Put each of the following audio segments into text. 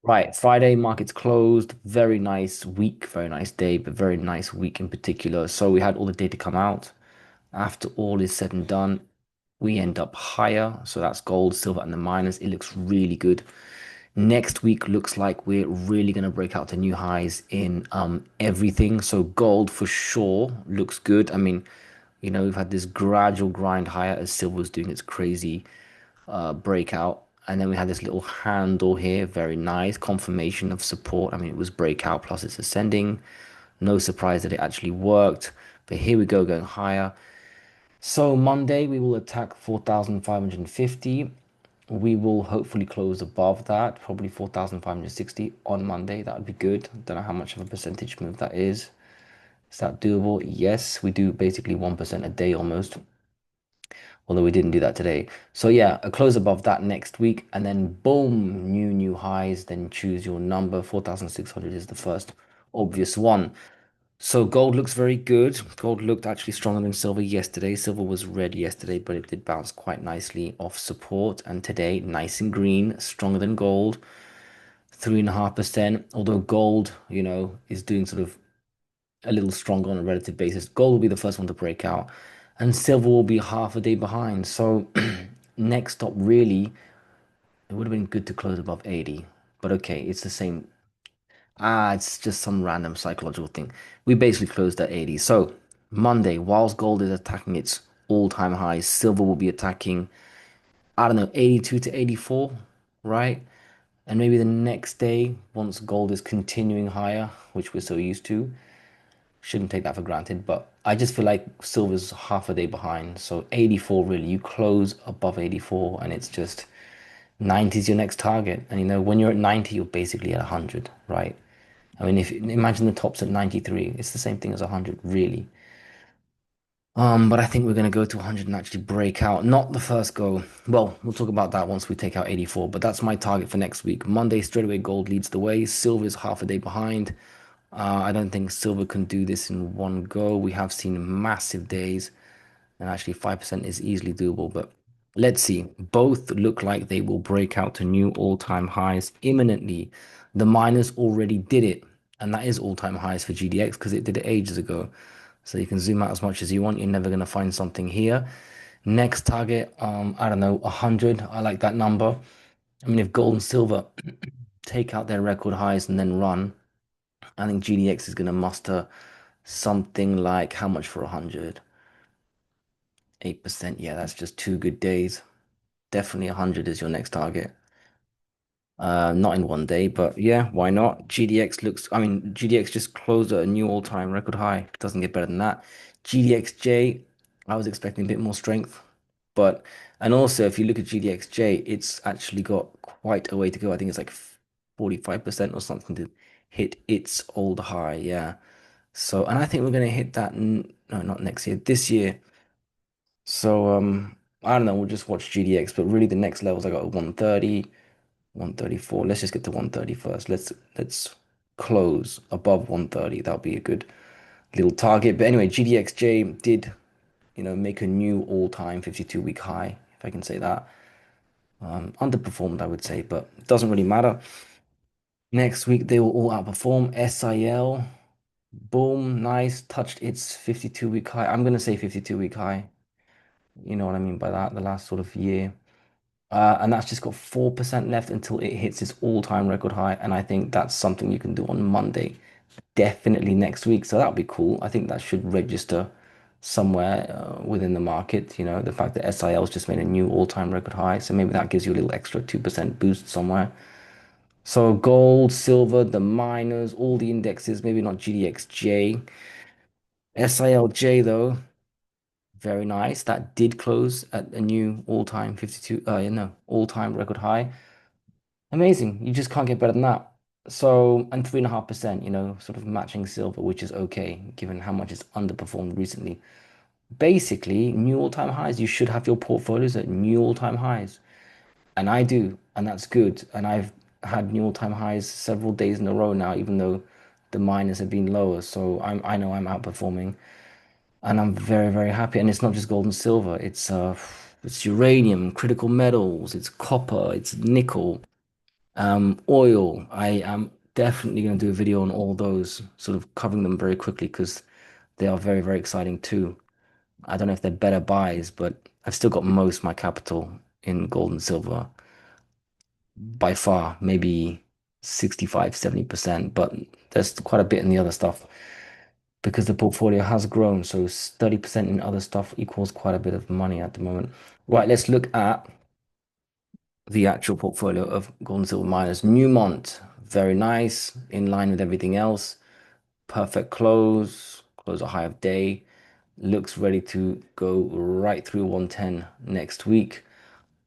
Right, Friday markets closed. Very nice week, very nice day, but very nice week in particular. So we had all the data come out. After all is said and done, we end up higher. So that's gold, silver, and the miners. It looks really good. Next week looks like we're really going to break out to new highs in everything. So gold for sure looks good. I mean, we've had this gradual grind higher as silver's doing its crazy breakout. And then we had this little handle here, very nice confirmation of support. I mean, it was breakout plus it's ascending. No surprise that it actually worked. But here we go, going higher. So Monday we will attack 4,550. We will hopefully close above that, probably 4,560 on Monday. That would be good. Don't know how much of a percentage move that is. Is that doable? Yes, we do basically 1% a day almost, although we didn't do that today. So yeah, a close above that next week, and then boom, new highs. Then choose your number. 4,600 is the first obvious one. So gold looks very good. Gold looked actually stronger than silver yesterday. Silver was red yesterday, but it did bounce quite nicely off support. And today, nice and green, stronger than gold, 3.5%. Although gold, is doing sort of a little stronger on a relative basis. Gold will be the first one to break out, and silver will be half a day behind. So next stop, really, it would have been good to close above 80. But okay, it's the same. It's just some random psychological thing. We basically closed at 80. So Monday, whilst gold is attacking its all-time highs, silver will be attacking, I don't know, 82 to 84, right? And maybe the next day, once gold is continuing higher, which we're so used to, shouldn't take that for granted. But I just feel like silver's half a day behind. So 84, really, you close above 84, and it's just 90 is your next target. And when you're at 90, you're basically at 100, right? I mean, if imagine the top's at 93, it's the same thing as 100, really. But I think we're gonna go to 100 and actually break out. Not the first go. Well, we'll talk about that once we take out 84, but that's my target for next week. Monday, straight away, gold leads the way. Silver is half a day behind. I don't think silver can do this in one go. We have seen massive days, and actually 5% is easily doable, but let's see. Both look like they will break out to new all-time highs imminently. The miners already did it, and that is all-time highs for GDX because it did it ages ago. So you can zoom out as much as you want. You're never going to find something here. Next target, I don't know, 100. I like that number. I mean, if gold and silver take out their record highs and then run, I think GDX is going to muster something like how much for 100? 8%. Yeah, that's just two good days. Definitely 100 is your next target. Not in one day, but yeah, why not? I mean, GDX just closed at a new all-time record high. Doesn't get better than that. GDXJ, I was expecting a bit more strength, but, and also if you look at GDXJ, it's actually got quite a way to go. I think it's like 45% or something to hit its old high. Yeah. So, and I think we're going to hit that, no, not next year, this year. So, I don't know, we'll just watch GDX, but really the next levels I got 130. 134. Let's just get to 130 first. Let's close above 130. That'll be a good little target. But anyway, GDXJ did, make a new all-time 52-week high, if I can say that. Underperformed, I would say, but it doesn't really matter. Next week they will all outperform. SIL, boom, nice, touched its 52-week high. I'm gonna say 52-week high. You know what I mean by that, the last sort of year. And that's just got 4% left until it hits its all-time record high. And I think that's something you can do on Monday, definitely next week. So that'll be cool. I think that should register somewhere within the market. The fact that SIL's just made a new all-time record high. So maybe that gives you a little extra 2% boost somewhere. So gold, silver, the miners, all the indexes, maybe not GDXJ. SILJ though, very nice. That did close at a new all-time 52, no, all-time record high. Amazing. You just can't get better than that. So, and 3.5%, sort of matching silver, which is okay, given how much it's underperformed recently. Basically, new all-time highs. You should have your portfolios at new all-time highs. And I do, and that's good. And I've had new all-time highs several days in a row now, even though the miners have been lower. So I know I'm outperforming, and I'm very, very happy. And it's not just gold and silver. It's uranium, critical metals, it's copper, it's nickel. Oil. I am definitely going to do a video on all those, sort of covering them very quickly because they are very, very exciting too. I don't know if they're better buys, but I've still got most of my capital in gold and silver by far, maybe 65, 70%, but there's quite a bit in the other stuff because the portfolio has grown. So 30% in other stuff equals quite a bit of money at the moment. Right, let's look at the actual portfolio of gold and silver miners. Newmont, very nice, in line with everything else. Perfect close, close a high of day. Looks ready to go right through 110 next week.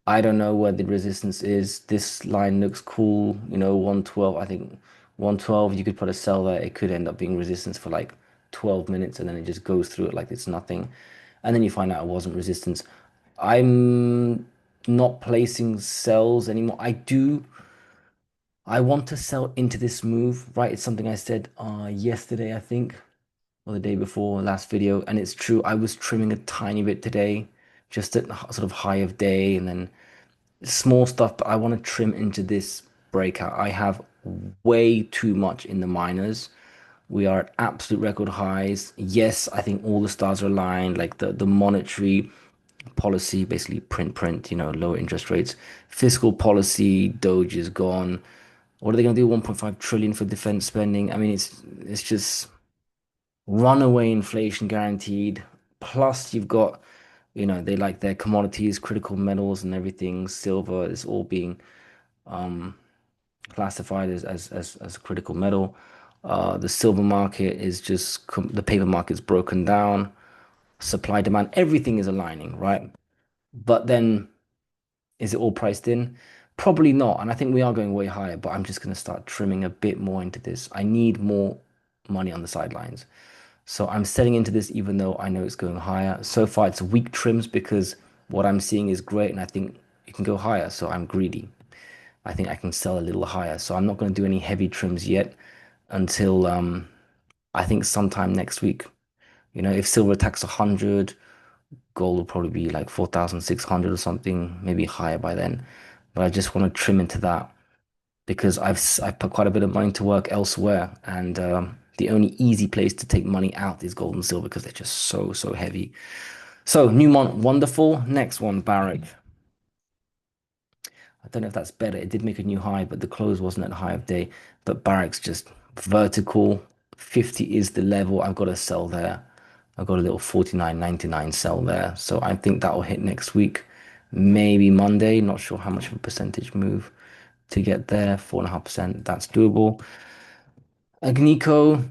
I don't know where the resistance is. This line looks cool, 112. I think 112, you could put a sell there. It could end up being resistance for like 12 minutes and then it just goes through it like it's nothing. And then you find out it wasn't resistance. I'm not placing sells anymore. I want to sell into this move, right? It's something I said yesterday, I think, or the day before, last video. And it's true. I was trimming a tiny bit today, just at sort of high of day and then small stuff, but I want to trim into this breakout. I have way too much in the minors. We are at absolute record highs. Yes, I think all the stars are aligned, like the monetary policy, basically print, lower interest rates. Fiscal policy, Doge is gone. What are they going to do? 1.5 trillion for defense spending. I mean, it's just runaway inflation guaranteed. Plus, you've got, they like their commodities, critical metals, and everything. Silver is all being classified as a critical metal. The silver market is just the paper market's broken down. Supply demand, everything is aligning, right? But then, is it all priced in? Probably not. And I think we are going way higher, but I'm just going to start trimming a bit more into this. I need more money on the sidelines. So I'm selling into this even though I know it's going higher. So far, it's weak trims because what I'm seeing is great and I think it can go higher. So I'm greedy. I think I can sell a little higher. So I'm not going to do any heavy trims yet until I think sometime next week. If silver attacks 100, gold will probably be like 4,600 or something, maybe higher by then. But I just want to trim into that because I've put quite a bit of money to work elsewhere, and the only easy place to take money out is gold and silver because they're just so heavy. So Newmont, wonderful. Next one, Barrick. I don't know if that's better. It did make a new high, but the close wasn't at high of day. But Barrick's just vertical. 50 is the level. I've got to sell there. I've got a little 49.99 sell there. So I think that will hit next week. Maybe Monday. Not sure how much of a percentage move to get there. 4.5%. That's doable. Agnico,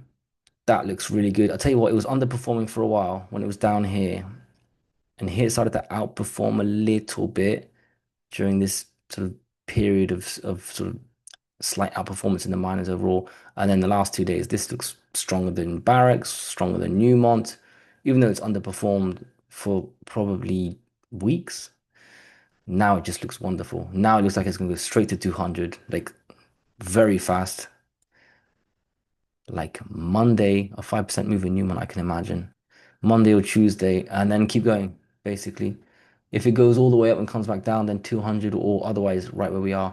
that looks really good. I'll tell you what, it was underperforming for a while when it was down here. And here it started to outperform a little bit during this sort of period of sort of slight outperformance in the miners overall. And then the last 2 days, this looks stronger than Barracks, stronger than Newmont, even though it's underperformed for probably weeks. Now it just looks wonderful. Now it looks like it's going to go straight to 200, like very fast. Like Monday, a 5% move in Newmont, I can imagine. Monday or Tuesday, and then keep going, basically. If it goes all the way up and comes back down, then 200 or otherwise right where we are,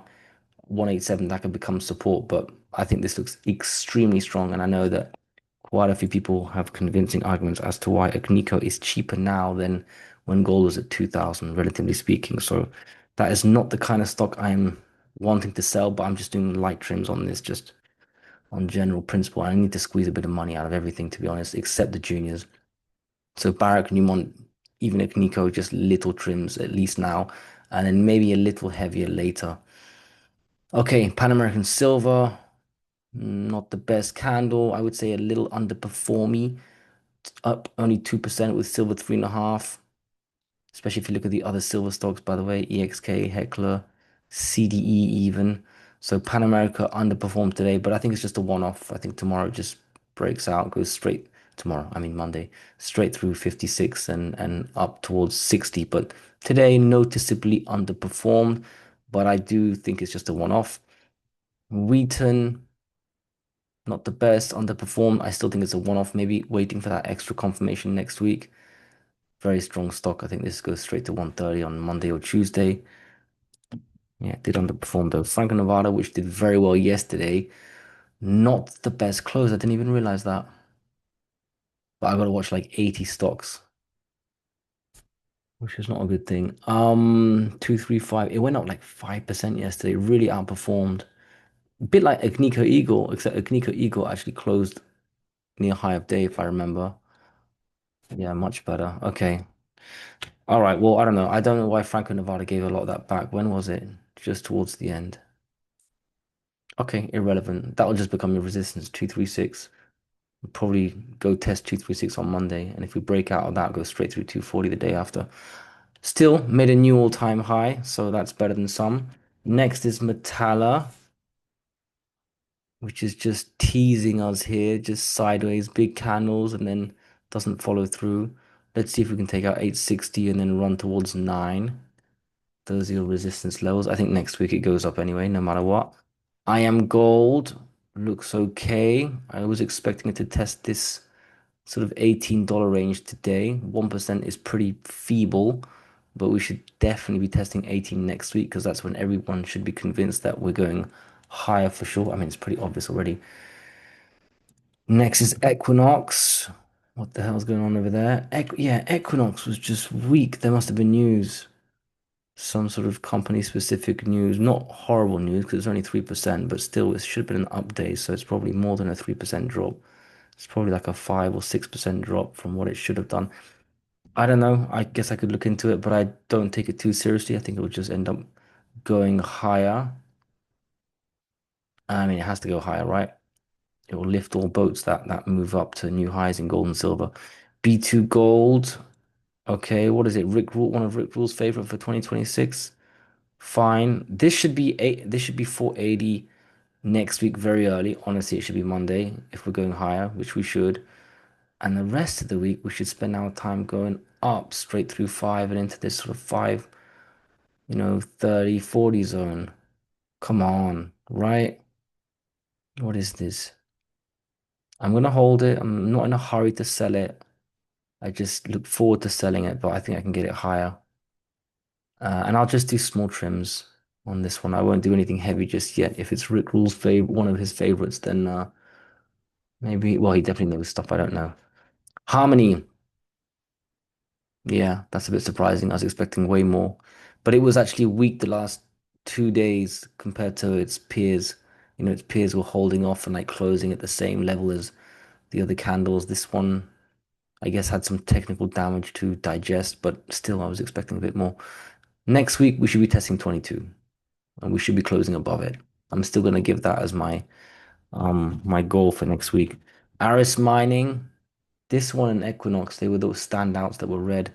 187, that could become support. But I think this looks extremely strong. And I know that quite a few people have convincing arguments as to why Agnico is cheaper now than when gold was at 2000, relatively speaking. So that is not the kind of stock I'm wanting to sell, but I'm just doing light trims on this, just on general principle. I need to squeeze a bit of money out of everything, to be honest, except the juniors. So Barrick, Newmont, even Agnico, just little trims at least now, and then maybe a little heavier later. Okay, Pan American Silver, not the best candle. I would say a little underperformy, up only 2% with silver 3.5. Especially if you look at the other silver stocks, by the way, EXK, Heckler, CDE even. So Pan America underperformed today, but I think it's just a one-off. I think tomorrow it just breaks out, goes straight tomorrow, I mean Monday, straight through 56 and up towards 60. But today noticeably underperformed, but I do think it's just a one-off. Wheaton, not the best, underperformed. I still think it's a one-off, maybe waiting for that extra confirmation next week. Very strong stock. I think this goes straight to 130 on Monday or Tuesday. Yeah, it did underperform though. Franco Nevada, which did very well yesterday, not the best close. I didn't even realize that. But I got to watch like 80 stocks, which is not a good thing. 235. It went up like 5% yesterday. It really outperformed. A bit like Agnico Eagle, except Agnico Eagle actually closed near high of day, if I remember. Yeah, much better. Okay. All right. Well, I don't know. I don't know why Franco Nevada gave a lot of that back. When was it? Just towards the end. Okay, irrelevant. That'll just become your resistance, 236. We'll probably go test 236 on Monday. And if we break out of that, go straight through 240 the day after. Still made a new all-time high, so that's better than some. Next is Metalla, which is just teasing us here, just sideways, big candles, and then doesn't follow through. Let's see if we can take out 860 and then run towards 9. Those are your resistance levels. I think next week it goes up anyway, no matter what. I am gold. Looks okay. I was expecting it to test this sort of $18 range today. 1% is pretty feeble, but we should definitely be testing 18 next week because that's when everyone should be convinced that we're going higher for sure. I mean, it's pretty obvious already. Next is Equinox. What the hell's going on over there? Yeah, Equinox was just weak. There must have been news, some sort of company specific news, not horrible news because it's only 3%, but still, it should have been an update. So it's probably more than a 3% drop. It's probably like a 5 or 6% drop from what it should have done. I don't know. I guess I could look into it, but I don't take it too seriously. I think it will just end up going higher. I mean, it has to go higher, right? It will lift all boats that move up to new highs in gold and silver. B2 gold. Okay, what is it? Rick Rule, one of Rick Rule's favorite for 2026. Fine. This should be 480 next week very early. Honestly, it should be Monday if we're going higher, which we should. And the rest of the week we should spend our time going up straight through 5 and into this sort of 5, 30, 40 zone. Come on, right? What is this? I'm gonna hold it. I'm not in a hurry to sell it. I just look forward to selling it, but I think I can get it higher. And I'll just do small trims on this one. I won't do anything heavy just yet. If it's Rick Rule's favorite, one of his favorites, then maybe. Well, he definitely knows stuff I don't know. Harmony. Yeah, that's a bit surprising. I was expecting way more, but it was actually weak the last 2 days compared to its peers. Its peers were holding off and like closing at the same level as the other candles. This one, I guess, had some technical damage to digest, but still, I was expecting a bit more. Next week, we should be testing 22, and we should be closing above it. I'm still gonna give that as my goal for next week. Aris Mining, this one and Equinox, they were those standouts that were red.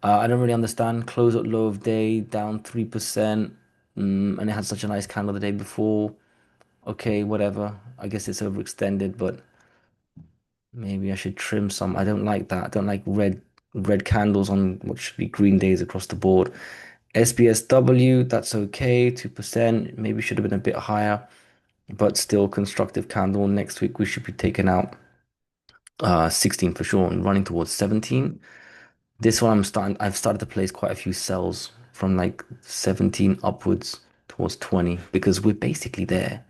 I don't really understand. Close at low of day, down 3%. And it had such a nice candle the day before. Okay, whatever. I guess it's overextended, but maybe I should trim some. I don't like that. I don't like red candles on what should be green days across the board. SBSW, that's okay, 2%. Maybe should have been a bit higher, but still constructive candle. Next week we should be taking out 16 for sure and running towards 17. This one I've started to place quite a few cells from like 17 upwards towards 20 because we're basically there,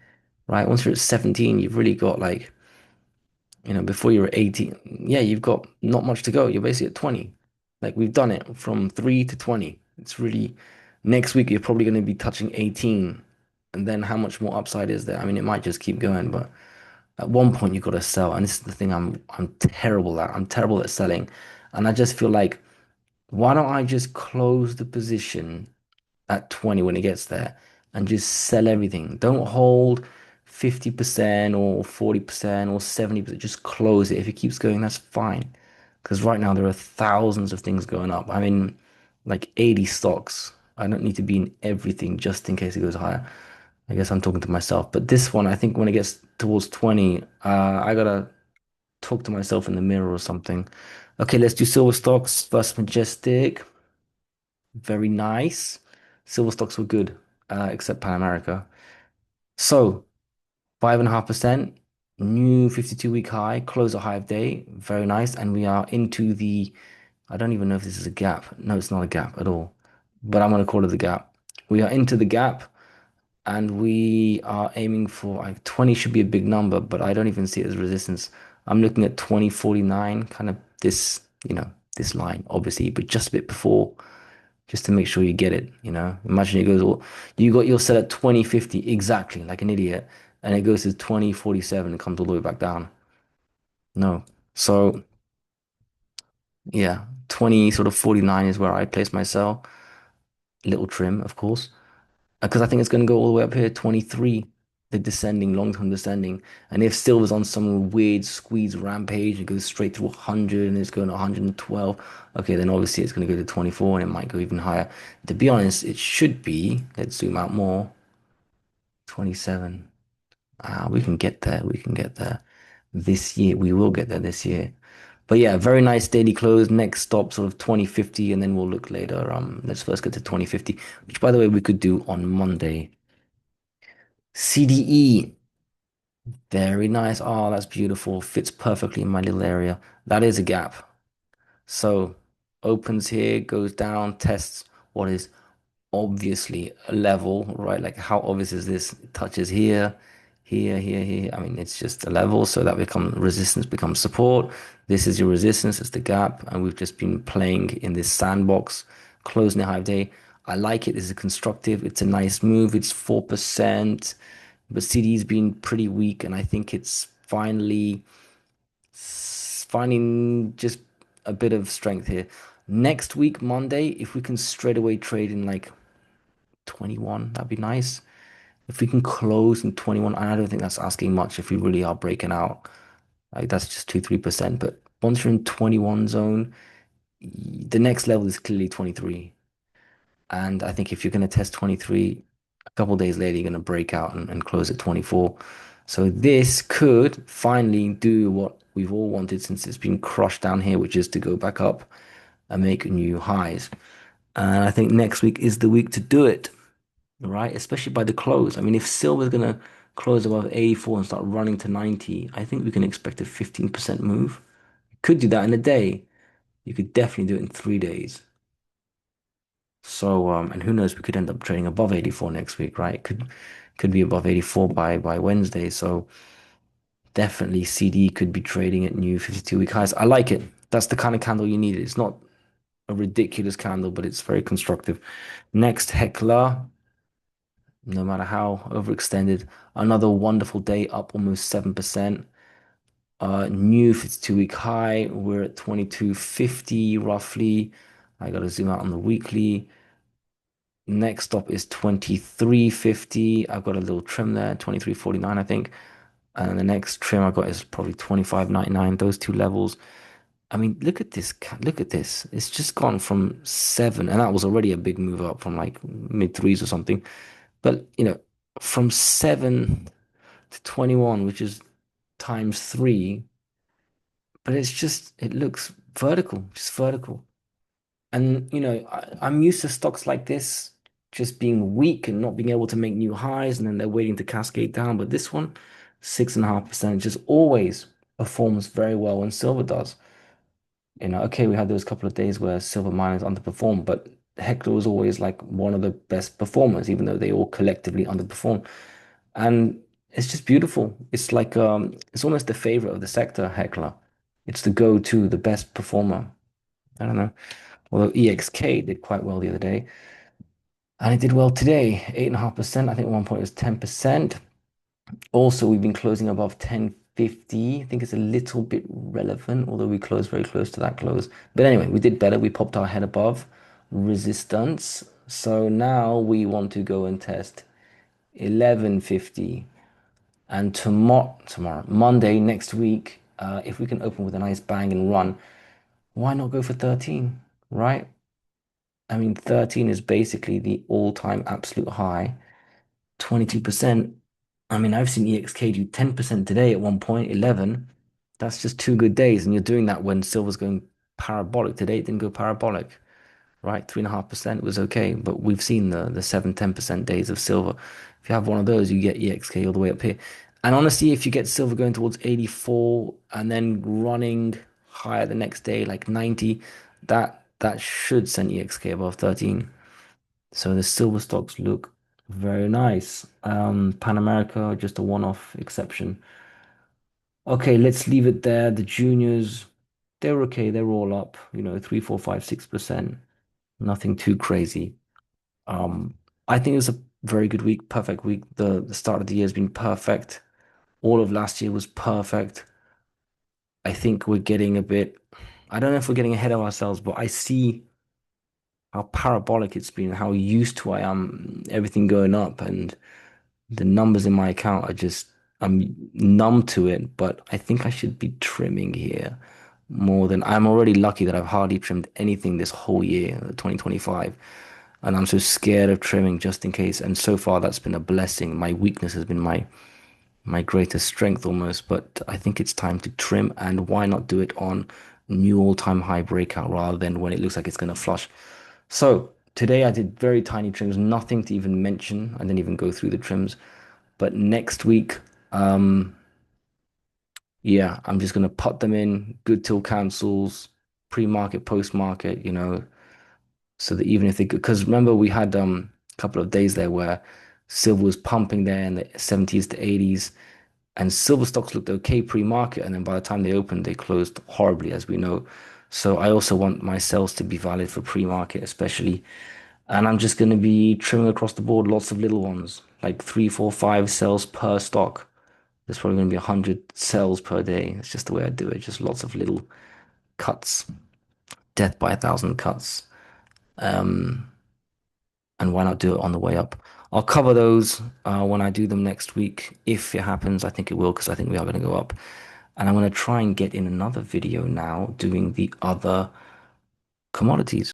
right? Once you're at 17, you've really got like, before you're at 18, yeah, you've got not much to go. You're basically at 20. Like we've done it from 3 to 20. It's really next week you're probably going to be touching 18. And then how much more upside is there? I mean, it might just keep going, but at one point you've got to sell. And this is the thing I'm terrible at. I'm terrible at selling. And I just feel like why don't I just close the position at 20 when it gets there and just sell everything? Don't hold 50% or 40% or 70%. Just close it. If it keeps going, that's fine. Because right now there are thousands of things going up. I mean, like 80 stocks. I don't need to be in everything just in case it goes higher. I guess I'm talking to myself. But this one, I think when it gets towards 20, I gotta talk to myself in the mirror or something. Okay, let's do silver stocks. First Majestic. Very nice. Silver stocks were good, except Pan America. So 5.5%, new 52-week high, close at high of day. Very nice. And we are into I don't even know if this is a gap. No, it's not a gap at all. But I'm going to call it a gap. We are into the gap and we are aiming for like 20 should be a big number, but I don't even see it as resistance. I'm looking at 2049, kind of this, this line, obviously, but just a bit before, just to make sure you get it. Imagine it goes all, you got your set at 2050 exactly, like an idiot, and it goes to 2047 and comes all the way back down. No. So yeah, 20 sort of 49 is where I place myself. Little trim, of course. Because I think it's going to go all the way up here, 23, the descending, long-term descending. And if silver's on some weird squeeze rampage, it goes straight through 100 and it's going to 112, okay, then obviously it's going to go to 24 and it might go even higher. To be honest, it should be, let's zoom out more, 27. Ah, we can get there. We can get there this year. We will get there this year. But yeah, very nice daily close. Next stop, sort of 2050, and then we'll look later. Let's first get to 2050, which by the way, we could do on Monday. CDE, very nice. Oh, that's beautiful. Fits perfectly in my little area. That is a gap. So opens here, goes down, tests what is obviously a level, right? Like how obvious is this? It touches here, here. I mean, it's just a level, so that become resistance becomes support. This is your resistance, it's the gap, and we've just been playing in this sandbox, closing the high day. I like it. This is constructive. It's a nice move. It's 4%, but CD's been pretty weak, and I think it's finally finding just a bit of strength here. Next week, Monday, if we can straight away trade in like 21, that'd be nice. If we can close in 21, and I don't think that's asking much if we really are breaking out. Like that's just 2-3%. But once you're in 21 zone, the next level is clearly 23. And I think if you're going to test 23, a couple days later, you're going to break out and close at 24. So this could finally do what we've all wanted since it's been crushed down here, which is to go back up and make new highs. And I think next week is the week to do it, right? Especially by the close. I mean, if silver's gonna close above 84 and start running to 90, I think we can expect a 15% move. You could do that in a day. You could definitely do it in 3 days. So, and who knows, we could end up trading above 84 next week, right? It could be above 84 by Wednesday. So definitely CD could be trading at new 52-week highs. I like it. That's the kind of candle you need. It's not a ridiculous candle, but it's very constructive. Next, Heckler. No matter how overextended. Another wonderful day up almost 7%. New 52-week high. We're at 2250 roughly. I gotta zoom out on the weekly. Next stop is 2350. I've got a little trim there, 2349, I think. And the next trim I got is probably 2599. Those two levels. I mean, look at this. Look at this. It's just gone from 7, and that was already a big move up from like mid threes or something. But, from 7 to 21, which is times 3, but it looks vertical, just vertical. And, I'm used to stocks like this just being weak and not being able to make new highs, and then they're waiting to cascade down. But this one, 6.5%, just always performs very well when silver does. Okay, we had those couple of days where silver miners underperformed, but Hector was always like one of the best performers, even though they all collectively underperformed. And it's just beautiful. It's like it's almost the favorite of the sector, Heckler. It's the go-to, the best performer. I don't know. Although EXK did quite well the other day. And it did well today, 8.5%. I think at one point it was 10%. Also, we've been closing above 1050. I think it's a little bit relevant, although we closed very close to that close. But anyway, we did better. We popped our head above resistance. So now we want to go and test 1150. And tomorrow, Monday next week, if we can open with a nice bang and run, why not go for 13, right? I mean, 13 is basically the all-time absolute high. 22%. I mean, I've seen EXK do 10% today at one point, 11. That's just 2 good days. And you're doing that when silver's going parabolic. Today it didn't go parabolic, right? 3.5% was okay. But we've seen the 7-10% days of silver. If you have one of those, you get EXK all the way up here. And honestly, if you get silver going towards 84 and then running higher the next day, like 90, that should send EXK above 13. So the silver stocks look very nice. Pan America, just a one-off exception. Okay, let's leave it there. The juniors, they're okay. They're all up, 3, 4, 5, 6%. Nothing too crazy. Um, I think it was a very good week, perfect week. The start of the year has been perfect. All of last year was perfect. I think we're getting a bit, I don't know if we're getting ahead of ourselves, but I see how parabolic it's been, how used to I am, everything going up, and the numbers in my account are just, I'm numb to it, but I think I should be trimming here more than I'm already lucky that I've hardly trimmed anything this whole year, 2025. And I'm so scared of trimming just in case. And so far, that's been a blessing. My weakness has been my greatest strength almost. But I think it's time to trim. And why not do it on new all-time high breakout rather than when it looks like it's going to flush? So today I did very tiny trims, nothing to even mention. I didn't even go through the trims. But next week, um, yeah, I'm just gonna put them in good till cancels, pre-market, post-market, so that even if they because remember we had a couple of days there where silver was pumping there in the 70s to 80s, and silver stocks looked okay pre-market, and then by the time they opened, they closed horribly, as we know. So I also want my sales to be valid for pre-market, especially. And I'm just going to be trimming across the board, lots of little ones, like 3, 4, 5 sales per stock. There's probably going to be 100 sales per day. It's just the way I do it. Just lots of little cuts. Death by a thousand cuts. Um, and why not do it on the way up? I'll cover those when I do them next week. If it happens, I think it will because I think we are going to go up. And I'm going to try and get in another video now doing the other commodities.